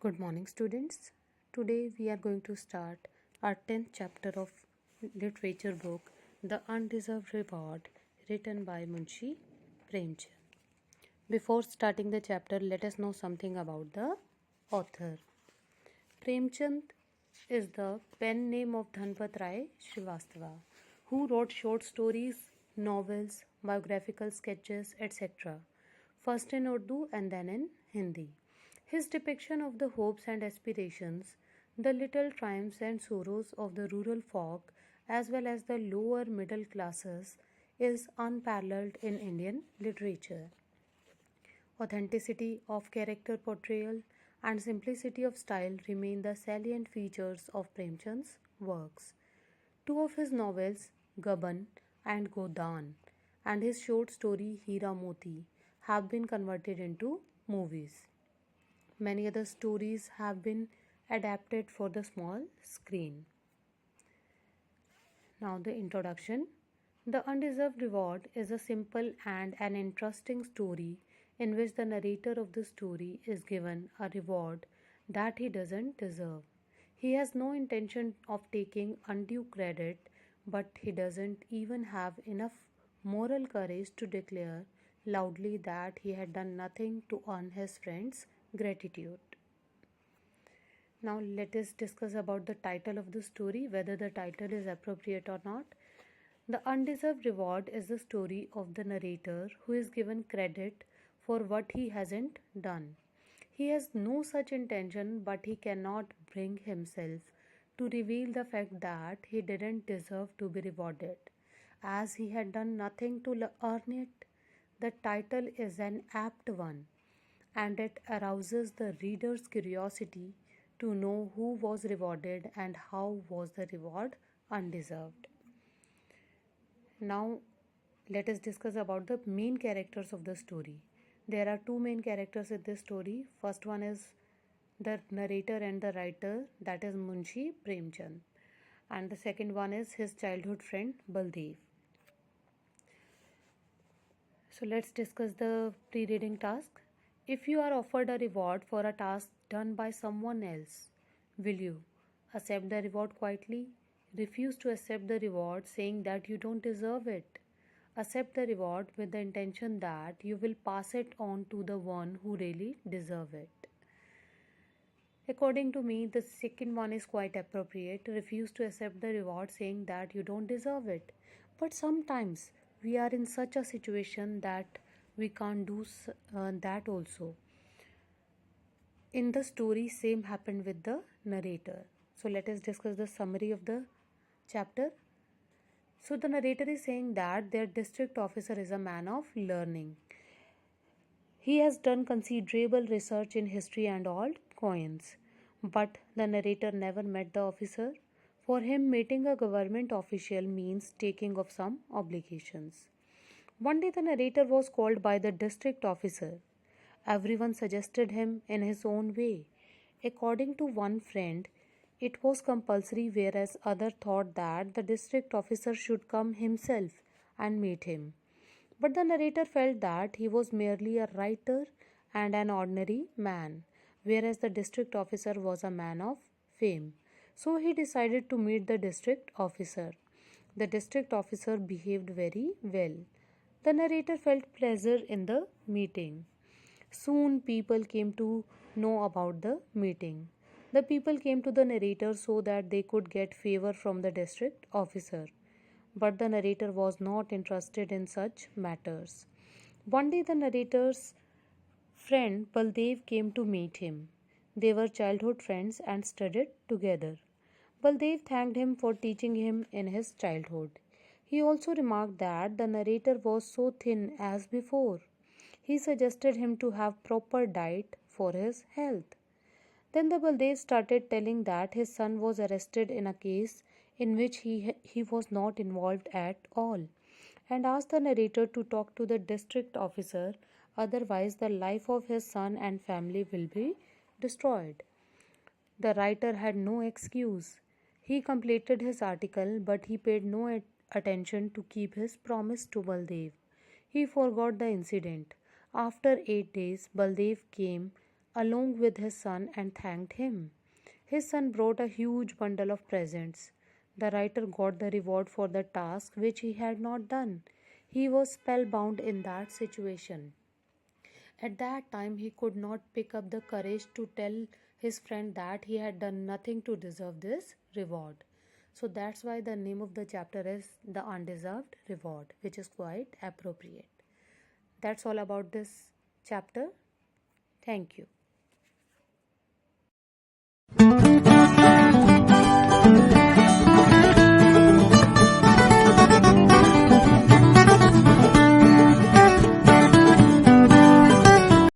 Good morning, students. Today we are going to start our 10th chapter of literature book, The Undeserved Reward, written by Munshi Premchand. Before starting the chapter, let us know something about the author. Premchand is the pen name of Dhanpat Rai Srivastava, who wrote short stories, novels, biographical sketches, etc., first in Urdu and then in Hindi. His depiction of the hopes and aspirations, the little triumphs and sorrows of the rural folk, as well as the lower middle classes, is unparalleled in Indian literature. Authenticity of character portrayal and simplicity of style remain the salient features of Premchand's works. Two of his novels, Gaban and Godan, and his short story Hira Moti, have been converted into movies. Many other stories have been adapted for the small screen. Now, the introduction. The Undeserved Reward is a simple and an interesting story in which the narrator of the story is given a reward that he doesn't deserve. He has no intention of taking undue credit, but he doesn't even have enough moral courage to declare loudly that he had done nothing to earn his friend's gratitude. Now let us discuss about the title of the story, whether the title is appropriate or not. The Undeserved Reward is the story of the narrator who is given credit for what he hasn't done. He has no such intention, but he cannot bring himself to reveal the fact that he didn't deserve to be rewarded, as he had done nothing to earn it. The title is an apt one, and it arouses the reader's curiosity to know who was rewarded and how was the reward undeserved. Now let us discuss about the main characters of the story. There are two main characters in this story. First one is the narrator and the writer, that is Munshi Premchand, and the second one is his childhood friend Baldev. So let's discuss the pre-reading task. If you are offered a reward for a task done by someone else, will you accept the reward quietly? Refuse to accept the reward saying that you don't deserve it. Accept the reward with the intention that you will pass it on to the one who really deserves it. According to me, the second one is quite appropriate. Refuse to accept the reward saying that you don't deserve it. But sometimes we are in such a situation that we can't do that also. In the story, same happened with the narrator. So let us discuss the summary of the chapter. So the narrator is saying that their district officer is a man of learning. He has done considerable research in history and old coins. But the narrator never met the officer. For him, meeting a government official means taking of some obligations. One day, the narrator was called by the district officer. Everyone suggested him in his own way. According to one friend, it was compulsory, whereas others thought that the district officer should come himself and meet him. But the narrator felt that he was merely a writer and an ordinary man, whereas the district officer was a man of fame. So he decided to meet the district officer. The district officer behaved very well. The narrator felt pleasure in the meeting. Soon people came to know about the meeting. The people came to the narrator so that they could get favor from the district officer. But the narrator was not interested in such matters. One day the narrator's friend Baldev came to meet him. They were childhood friends and studied together. Baldev thanked him for teaching him in his childhood. He also remarked that the narrator was so thin as before. He suggested him to have proper diet for his health. Then the Baldev started telling that his son was arrested in a case in which he was not involved at all, and asked the narrator to talk to the district officer, otherwise the life of his son and family will be destroyed. The writer had no excuse. He completed his article, but he paid no attention to keep his promise to Baldev. He forgot the incident. After 8 days, Baldev came along with his son and thanked him. His son brought a huge bundle of presents. The writer got the reward for the task which he had not done. He was spellbound in that situation. At that time, he could not pick up the courage to tell his friend that he had done nothing to deserve this reward. So that's why the name of the chapter is The Undeserved Reward, which is quite appropriate. That's all about this chapter. Thank you.